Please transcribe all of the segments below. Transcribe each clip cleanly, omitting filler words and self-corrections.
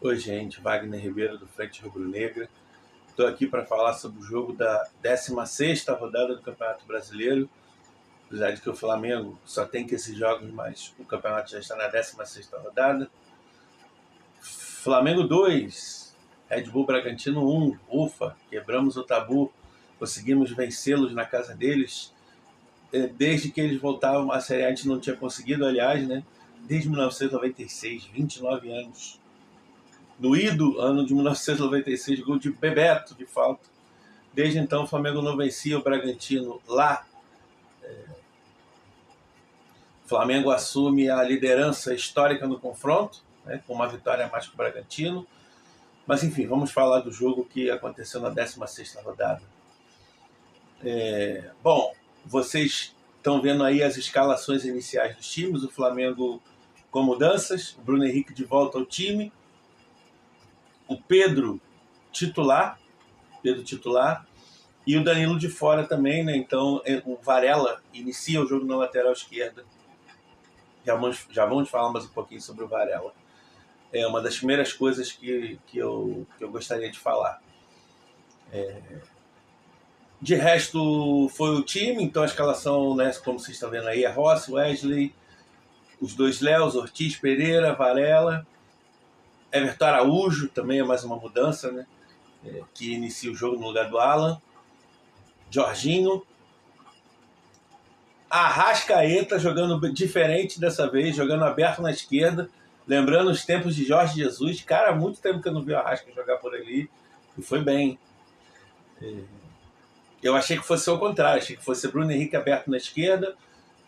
Oi, gente, Wagner Ribeiro do Frente Rubro-Negra. Estou aqui para falar sobre o jogo da 16ª rodada do Campeonato Brasileiro. Apesar de que o Flamengo só tem que esses jogos, mas o campeonato já está na 16ª rodada. Flamengo 2, Red Bull Bragantino 1. Ufa, quebramos o tabu, conseguimos vencê-los na casa deles. Desde que eles voltavam à Série A, a gente não tinha conseguido, aliás, né? Desde 1996, 29 anos. No ido, ano de 1996, gol de Bebeto, de falta. Desde então, o Flamengo não vencia o Bragantino lá. O Flamengo assume a liderança histórica no confronto, né, com uma vitória a mais que o Bragantino. Mas, enfim, vamos falar do jogo que aconteceu na 16ª rodada. Bom, vocês estão vendo aí as escalações iniciais dos times. O Flamengo com mudanças, o Bruno Henrique de volta ao time, o Pedro titular, e o Danilo de fora também, né? Então o Varela inicia o jogo na lateral esquerda. Já vamos falar mais um pouquinho sobre o Varela. É uma das primeiras coisas que eu gostaria de falar. De resto, foi o time, então a escalação, né, como vocês estão vendo aí, é Rossi, Wesley, os dois Léos, Ortiz, Pereira, Varela, Everton Araújo, também é mais uma mudança, né? Que inicia o jogo no lugar do Alan, Jorginho, Arrascaeta jogando diferente dessa vez, jogando aberto na esquerda, lembrando os tempos de Jorge Jesus. Cara, há muito tempo que eu não vi o Arrasca jogar por ali, e foi bem. Eu achei que fosse o contrário, achei que fosse Bruno Henrique aberto na esquerda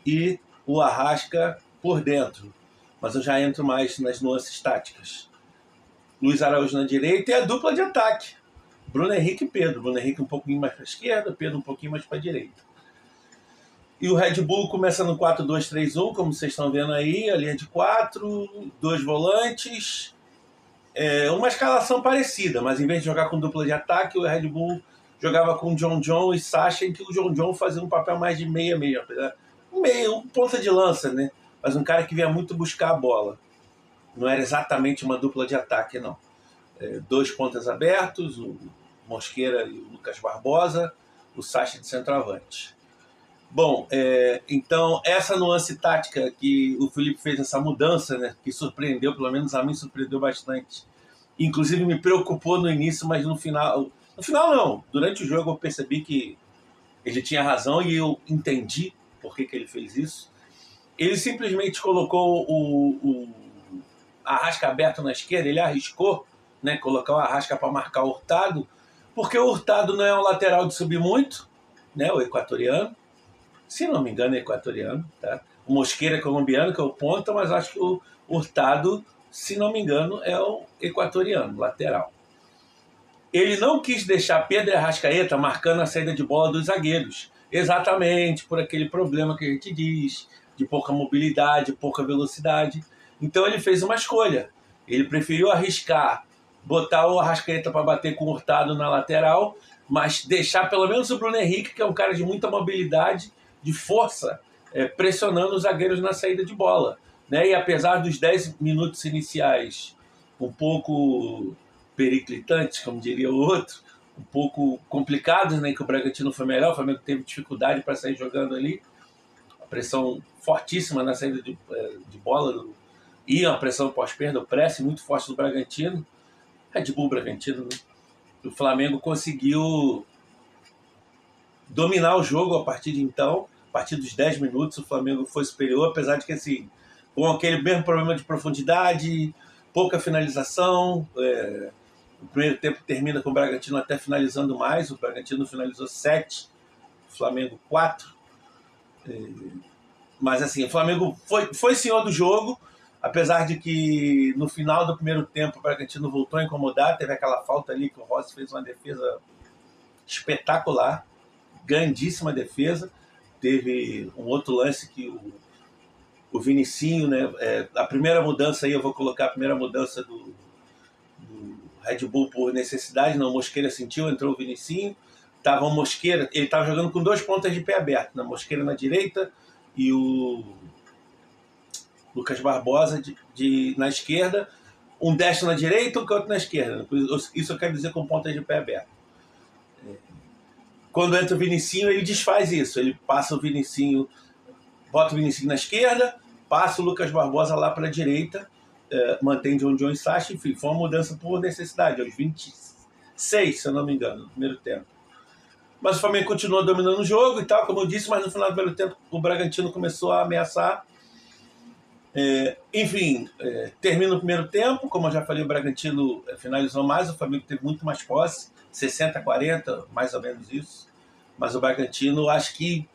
e o Arrasca por dentro, mas eu já entro mais nas nuances táticas. Luiz Araújo na direita e a dupla de ataque, Bruno Henrique e Pedro. Bruno Henrique um pouquinho mais para a esquerda, Pedro um pouquinho mais para a direita. E o Red Bull começa no 4-2-3-1, como vocês estão vendo aí, a linha de 4, 2 volantes. Uma escalação parecida, mas em vez de jogar com dupla de ataque, o Red Bull jogava com John e Sacha, em que o John fazia um papel mais de meia mesmo. Um ponta de lança, né? Mas um cara que vinha muito buscar a bola. Não era exatamente uma dupla de ataque, não. 2 pontas abertos, o Mosqueira e o Lucas Barbosa, o Sacha de centroavante. Bom, então essa nuance tática que o Felipe fez, essa mudança, né, que surpreendeu, pelo menos a mim surpreendeu bastante. Inclusive me preocupou no início, mas no final não, durante o jogo eu percebi que ele tinha razão e eu entendi por que ele fez isso. Ele simplesmente colocou o Arrasca aberto na esquerda, ele arriscou, né, colocar o Arrasca para marcar o Hurtado, porque o Hurtado não é um lateral de subir muito, né, o equatoriano. Se não me engano, é equatoriano. Tá? O Mosqueira é colombiano, que é o ponta, mas acho que o Hurtado, se não me engano, é o equatoriano, lateral. Ele não quis deixar Pedro e Arrascaeta marcando a saída de bola dos zagueiros, exatamente por aquele problema que a gente diz, de pouca mobilidade, pouca velocidade. Então ele fez uma escolha. Ele preferiu arriscar, botar o Arrascaeta para bater com o Hurtado na lateral, mas deixar pelo menos o Bruno Henrique, que é um cara de muita mobilidade, de força, pressionando os zagueiros na saída de bola. Né? E apesar dos 10 minutos iniciais um pouco periclitantes, como diria o outro, um pouco complicados, né, que o Bragantino foi melhor, o Flamengo teve dificuldade para sair jogando ali, a pressão fortíssima na saída de bola, e a pressão pós-perda, o press muito forte do Bragantino, Red Bull Bragantino, né? O Flamengo conseguiu dominar o jogo a partir de então. A partir dos 10 minutos o Flamengo foi superior, apesar de que, assim, com aquele mesmo problema de profundidade, pouca finalização. O primeiro tempo termina com o Bragantino até finalizando mais. O Bragantino finalizou 7, o Flamengo 4. Mas, assim, o Flamengo foi senhor do jogo, apesar de que no final do primeiro tempo o Bragantino voltou a incomodar. Teve aquela falta ali que o Rossi fez uma defesa espetacular, grandíssima defesa. Teve um outro lance que o Vinicinho, né, a primeira mudança aí, eu vou colocar a primeira mudança do Red Bull por necessidade, não, o Mosqueira sentiu, entrou o Vinicinho, tava o Mosqueira, ele estava jogando com 2 pontas de pé aberto, né, Mosqueira na direita e o Lucas Barbosa na esquerda. um destro na direita e um canto na esquerda. Isso eu quero dizer com pontas de pé aberto. Quando entra o Vinicinho, ele desfaz isso. Ele passa o Vinicinho, bota o Vinicinho na esquerda, passa o Lucas Barbosa lá para a direita, mantém John e Sacha, enfim, foi uma mudança por necessidade, aos 26, se eu não me engano, no primeiro tempo. Mas o Flamengo continuou dominando o jogo e tal, como eu disse, mas no final do primeiro tempo o Bragantino começou a ameaçar. Enfim, termina o primeiro tempo, como eu já falei, o Bragantino finalizou mais, o Flamengo teve muito mais posse, 60-40, mais ou menos isso. Mas o Bragantino, acho que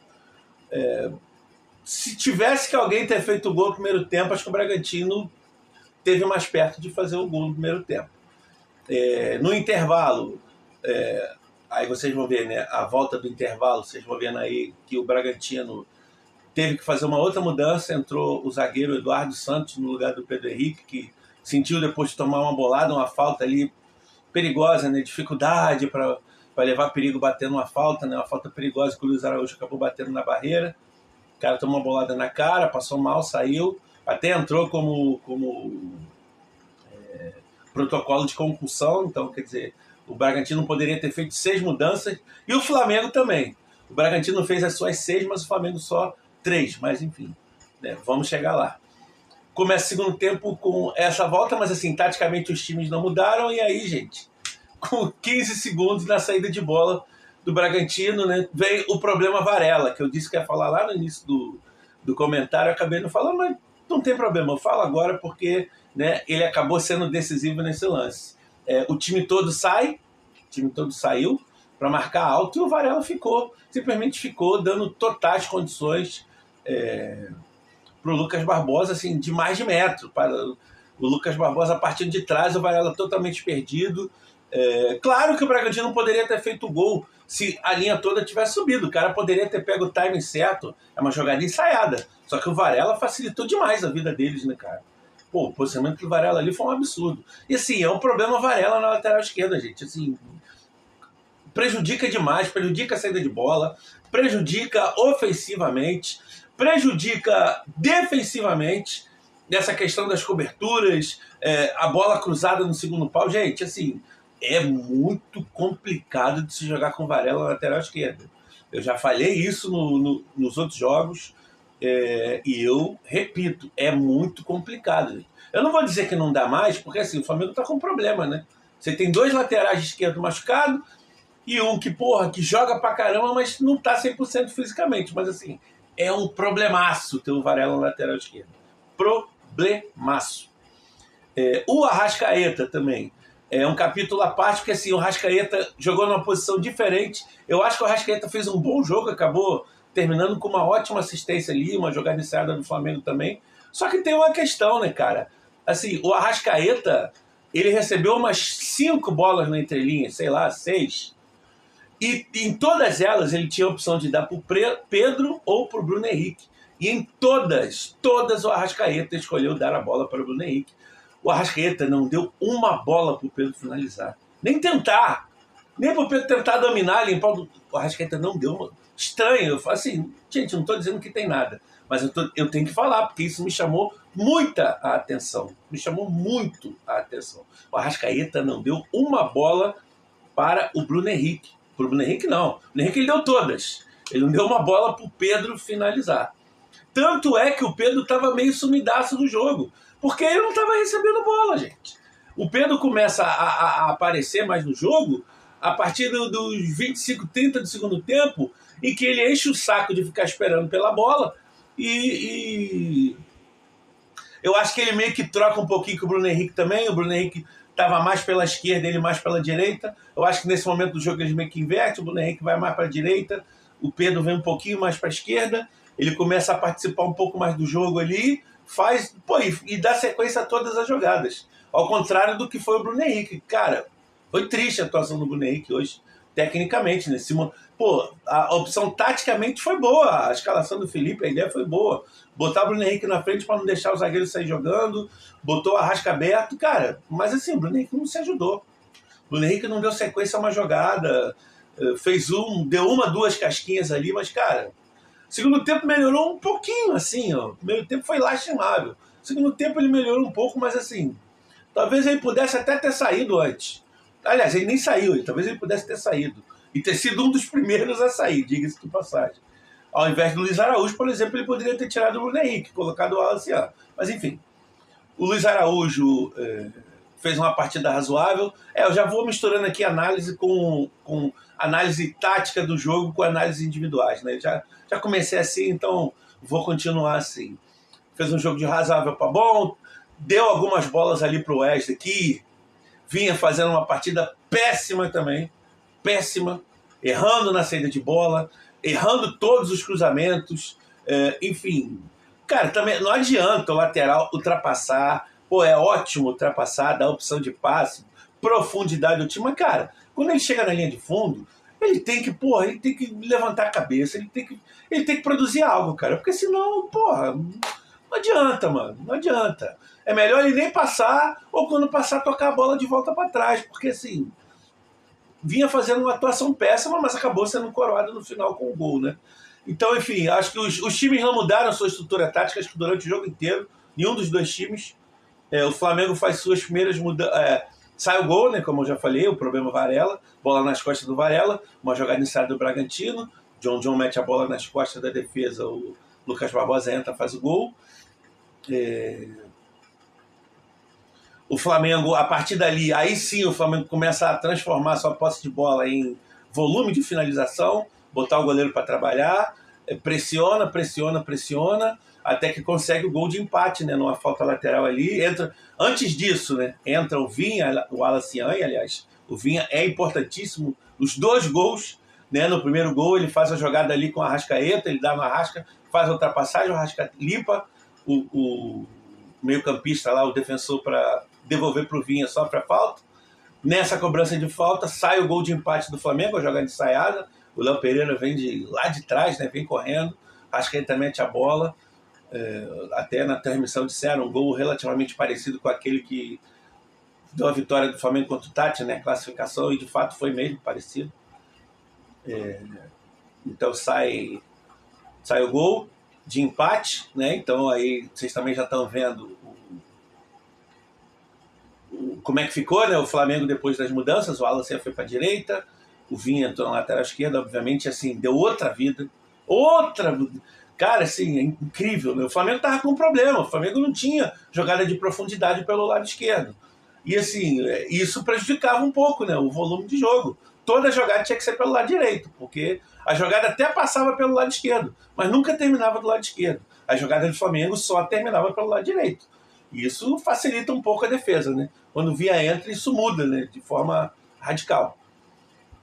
se tivesse que alguém ter feito o gol no primeiro tempo, acho que o Bragantino teve mais perto de fazer o gol no primeiro tempo. No intervalo, aí vocês vão ver, né, a volta do intervalo, vocês vão vendo aí que o Bragantino teve que fazer uma outra mudança, entrou o zagueiro Eduardo Santos no lugar do Pedro Henrique, que sentiu depois de tomar uma bolada, uma falta ali perigosa, né, dificuldade para levar perigo batendo uma falta, né, uma falta perigosa que o Luiz Araújo acabou batendo na barreira. O cara tomou uma bolada na cara, passou mal, saiu, até entrou como protocolo de concussão, então, quer dizer, o Bragantino poderia ter feito 6 mudanças, e o Flamengo também. O Bragantino fez as suas 6, mas o Flamengo só 3, mas enfim, né, vamos chegar lá. Começa o segundo tempo com essa volta, mas assim, taticamente os times não mudaram, e aí, gente, com 15 segundos na saída de bola do Bragantino, né, veio o problema Varela, que eu disse que ia falar lá no início do comentário, eu acabei não falando, mas não tem problema, eu falo agora porque, né, ele acabou sendo decisivo nesse lance. O time todo saiu para marcar alto e o Varela simplesmente ficou dando totais condições para o Lucas Barbosa, assim, de mais de metro. Para o Lucas Barbosa partindo de trás, o Varela totalmente perdido. Claro que o Bragantino não poderia ter feito o gol se a linha toda tivesse subido. O cara poderia ter pego o timing certo. É uma jogada ensaiada. Só que o Varela facilitou demais a vida deles, né, cara? Pô, o posicionamento do Varela ali foi um absurdo. E assim, é um problema Varela na lateral esquerda, gente. Assim, prejudica demais, prejudica a saída de bola, prejudica ofensivamente, prejudica defensivamente, nessa questão das coberturas, a bola cruzada no segundo pau. Gente, assim, é muito complicado de se jogar com Varela na lateral esquerda. Eu já falei isso nos outros jogos, e eu repito, é muito complicado. Eu não vou dizer que não dá mais, porque assim, o Flamengo está com um problema, né? Você tem 2 laterais de esquerda machucados, e um que joga pra caramba, mas não tá 100% fisicamente. Mas assim, é um problemaço ter o Varela na lateral esquerda. Problemaço. O Arrascaeta também. É um capítulo à parte, porque assim, o Arrascaeta jogou numa posição diferente. Eu acho que o Arrascaeta fez um bom jogo, acabou terminando com uma ótima assistência ali, uma jogada ensaiada do Flamengo também. Só que tem uma questão, né, cara? Assim, o Arrascaeta, ele recebeu umas 5 bolas na entrelinha, sei lá, 6. E em todas elas ele tinha a opção de dar para o Pedro ou para o Bruno Henrique. E em todas o Arrascaeta escolheu dar a bola para o Bruno Henrique. O Arrascaeta não deu uma bola para o Pedro finalizar. Nem tentar. Nem para o Pedro tentar dominar, limpar. O Arrascaeta não deu uma. Estranho. Eu falo assim, gente, eu não estou dizendo que tem nada. Mas eu tenho que falar, porque isso me chamou muita atenção. Me chamou muito a atenção. O Arrascaeta não deu uma bola para o Bruno Henrique. Para o Bruno Henrique, não. O Bruno Henrique ele deu todas. Ele não deu uma bola para o Pedro finalizar. Tanto é que o Pedro estava meio sumidaço do jogo. Porque ele não estava recebendo bola, gente. O Pedro começa a aparecer mais no jogo a partir dos 25, 30 do segundo tempo, em que ele enche o saco de ficar esperando pela bola. E eu acho que ele meio que troca um pouquinho com o Bruno Henrique também. O Bruno Henrique estava mais pela esquerda, ele mais pela direita. Eu acho que nesse momento do jogo eles meio que invertem, o Bruno Henrique vai mais para a direita, o Pedro vem um pouquinho mais para a esquerda, ele começa a participar um pouco mais do jogo ali, e dá sequência a todas as jogadas. Ao contrário do que foi o Bruno Henrique. Cara, foi triste a atuação do Bruno Henrique hoje, tecnicamente, né? A opção taticamente foi boa, a escalação do Felipe, a ideia foi boa. Botar o Bruno Henrique na frente para não deixar o zagueiro sair jogando, botou o Arrasca aberto, cara, mas assim, o Bruno Henrique não se ajudou. O Bruno Henrique não deu sequência a uma jogada, deu 1, 2 casquinhas ali, mas, cara, segundo tempo melhorou um pouquinho, assim, ó. O primeiro tempo foi lastimável. Segundo tempo ele melhorou um pouco, mas assim, talvez ele pudesse até ter saído antes. Aliás, ele nem saiu, talvez ele pudesse ter saído. E ter sido um dos primeiros a sair, diga-se de passagem. Ao invés do Luiz Araújo, por exemplo, ele poderia ter tirado o Bruno Henrique, colocado o Wallace Ian. Mas enfim, o Luiz Araújo fez uma partida razoável. Eu já vou misturando aqui análise com análise tática do jogo com análise individuais, né? Já comecei assim, então vou continuar assim. Fez um jogo de razoável para bom, deu algumas bolas ali para o Wesley, que vinha fazendo uma partida péssima também, péssima, errando na saída de bola, errando todos os cruzamentos, enfim. Cara, também não adianta o lateral ultrapassar, é ótimo ultrapassar, dar opção de passe, profundidade do time, mas, cara, quando ele chega na linha de fundo, ele tem que levantar a cabeça, ele tem que produzir algo, cara, porque senão, não adianta, mano, não adianta. É melhor ele nem passar, ou quando passar, tocar a bola de volta para trás, porque assim, vinha fazendo uma atuação péssima, mas acabou sendo coroado no final com o gol, né? Então, enfim, acho que os times não mudaram a sua estrutura tática, acho que durante o jogo inteiro, nenhum dos dois times. O Flamengo faz suas primeiras mudanças. Sai o gol, né? Como eu já falei, o problema Varela, bola nas costas do Varela, uma jogada inside do Bragantino, John mete a bola nas costas da defesa, o Lucas Barbosa entra, faz o gol. O Flamengo, a partir dali, aí sim o Flamengo começa a transformar sua posse de bola em volume de finalização, botar o goleiro para trabalhar, pressiona, até que consegue o gol de empate, né, numa falta lateral ali. Antes disso, né, entra o Vinha, o Wallace Ian, aliás, o Vinha é importantíssimo, os dois gols, né, no primeiro gol ele faz a jogada ali com a Arrascaeta, ele dá no Arrasca, faz a ultrapassagem, o Arrasca limpa o meio-campista lá, o defensor, para devolver para o Vinha, sofre a falta. Nessa cobrança de falta, sai o gol de empate do Flamengo, a jogada ensaiada. O Léo Pereira vem de lá de trás, né, vem correndo. Acho que ele também mete a bola. Até na transmissão disseram um gol relativamente parecido com aquele que deu a vitória do Flamengo contra o Tati, né, classificação, e de fato foi mesmo parecido. Então sai o gol de empate, né? Então aí vocês também já estão vendo como é que ficou, né? O Flamengo depois das mudanças, o Wallace foi para a direita, o Vinha entrou na lateral esquerda, obviamente, assim, deu outra vida. Cara, assim, é incrível, né? O Flamengo tava com um problema, o Flamengo não tinha jogada de profundidade pelo lado esquerdo. E assim, isso prejudicava um pouco, né, o volume de jogo. Toda jogada tinha que ser pelo lado direito, porque a jogada até passava pelo lado esquerdo, mas nunca terminava do lado esquerdo. A jogada do Flamengo só terminava pelo lado direito. E isso facilita um pouco a defesa, né? Quando o Vinha entra, isso muda, né, de forma radical.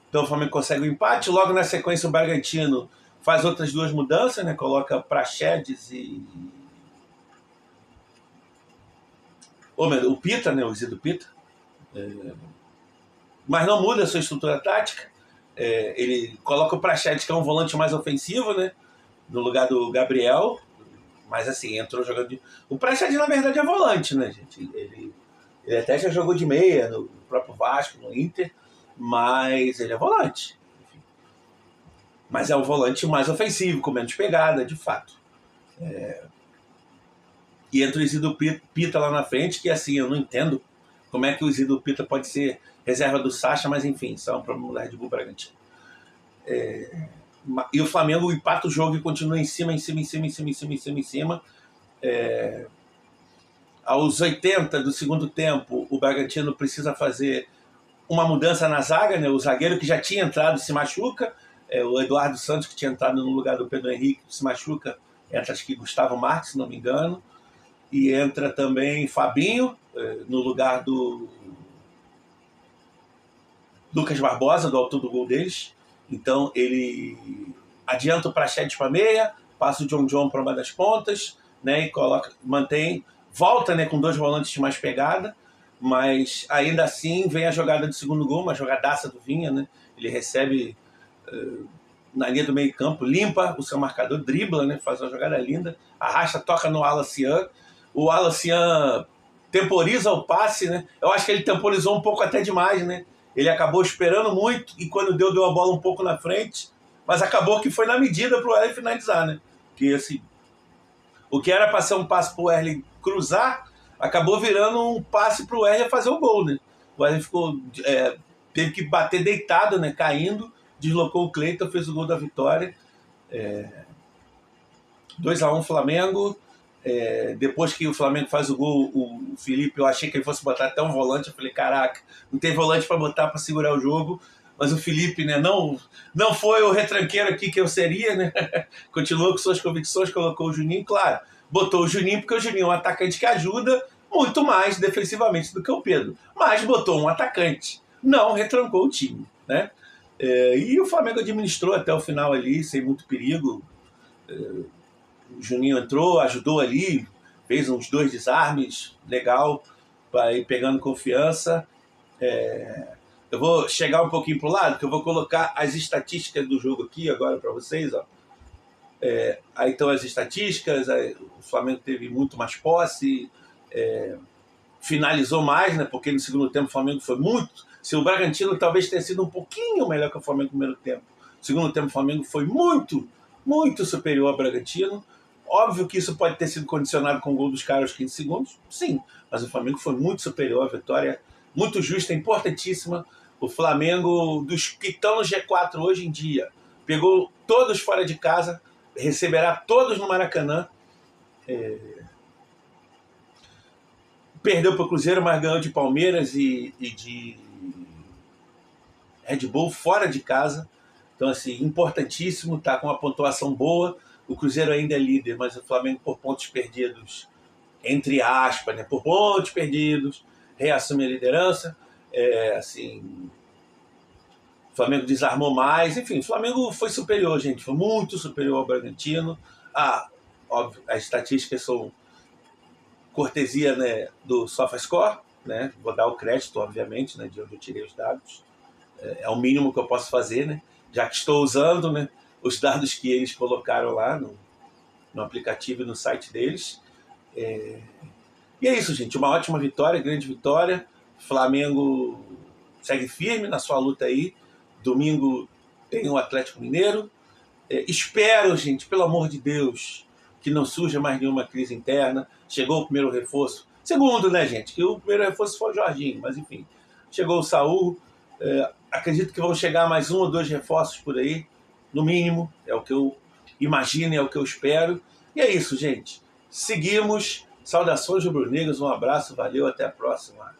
Então o Flamengo consegue o empate, logo na sequência o Bragantino faz outras duas mudanças, né? Coloca Praxedes e o Pita, né? O Isidro Pita. Mas não muda a sua estrutura tática. Ele coloca o Praxedes, que é um volante mais ofensivo, né? No lugar do Gabriel. Mas assim, entrou jogando O Praxedes, na verdade, é volante, né, gente? Ele até já jogou de meia no próprio Vasco, no Inter, mas ele é volante. Enfim. Mas é um volante mais ofensivo, com menos pegada, de fato. E entra o Isidro Pita lá na frente, que assim, eu não entendo como é que o Isidro Pita pode ser reserva do Sacha, mas enfim, isso é um problema da Red Bull Bragantino. E o Flamengo empata o jogo e continua em cima. Aos 80 do segundo tempo, o Bragantino precisa fazer uma mudança na zaga, né? O zagueiro que já tinha entrado se machuca, o Eduardo Santos, que tinha entrado no lugar do Pedro Henrique, se machuca, entra acho que Gustavo Marques, se não me engano, e entra também Fabinho, no lugar do Lucas Barbosa, do autor do gol deles. Então ele adianta o Praxedes para meia, passa o John para uma das pontas, né, e volta, né, com dois volantes de mais pegada, mas ainda assim vem a jogada do segundo gol, uma jogadaça do Vinha, né? Ele recebe na linha do meio campo, limpa o seu marcador, dribla, né, faz uma jogada linda, arrasta, toca no Wallace Ian. O Wallace Ian temporiza o passe, né? Eu acho que ele temporizou um pouco até demais, né? Ele acabou esperando muito e quando deu a bola um pouco na frente, mas acabou que foi na medida para o Wesley finalizar, né? Que assim, o que era para ser um passe para o Wesley cruzar, acabou virando um passe para o Wesley fazer o gol, né? O Wesley ficou, teve que bater deitado, né? Caindo, deslocou o Cleiton, fez o gol da vitória. 2-1 Flamengo. Depois que o Flamengo faz o gol, o Felipe, eu achei que ele fosse botar até um volante. Eu falei, caraca, não tem volante para botar para segurar o jogo. Mas o Felipe, né, não foi o retranqueiro aqui que eu seria, né? Continuou com suas convicções, colocou o Juninho, claro. Botou o Juninho porque o Juninho é um atacante que ajuda muito mais defensivamente do que o Pedro. Mas botou um atacante, não retrancou o time, né? E o Flamengo administrou até o final ali, sem muito perigo. O Juninho entrou, ajudou ali, fez uns 2 desarmes, legal, para ir pegando confiança. Eu vou chegar um pouquinho para o lado, que eu vou colocar as estatísticas do jogo aqui agora para vocês. Ó. Aí estão as estatísticas, o Flamengo teve muito mais posse, finalizou mais, né? Porque no segundo tempo o Flamengo foi muito... Se o Bragantino talvez tenha sido um pouquinho melhor que o Flamengo no primeiro tempo, no segundo tempo o Flamengo foi muito, muito superior ao Bragantino. Óbvio que isso pode ter sido condicionado com o gol dos caras aos 15 segundos, sim, mas o Flamengo foi muito superior, a vitória muito justa, importantíssima. O Flamengo, dos que estão no G4 hoje em dia, pegou todos fora de casa, receberá todos no Maracanã. Perdeu para o Cruzeiro, mas ganhou de Palmeiras e de Red Bull fora de casa. Então, assim, importantíssimo, tá com uma pontuação boa. O Cruzeiro ainda é líder, mas o Flamengo, por pontos perdidos, entre aspas, né, por pontos perdidos, reassume a liderança. Assim, o Flamengo desarmou mais. Enfim, o Flamengo foi superior, gente. Foi muito superior ao Bragantino. Óbvio, as estatísticas são cortesia, né, do SofaScore, né? Vou dar o crédito, obviamente, né, de onde eu tirei os dados. É o mínimo que eu posso fazer, né? Já que estou usando, né, os dados que eles colocaram lá no aplicativo e no site deles. E é isso, gente. Uma ótima vitória, grande vitória. Flamengo segue firme na sua luta aí. Domingo tem o Atlético Mineiro. Espero, gente, pelo amor de Deus, que não surja mais nenhuma crise interna. Chegou o primeiro reforço. Segundo, né, gente? Que o primeiro reforço foi o Jorginho, mas enfim. Chegou o Saúl. Acredito que vão chegar mais 1 ou 2 reforços por aí, no mínimo. É o que eu imagino, é o que eu espero. E é isso, gente. Seguimos. Saudações rubro-negras. Um abraço, valeu, até a próxima.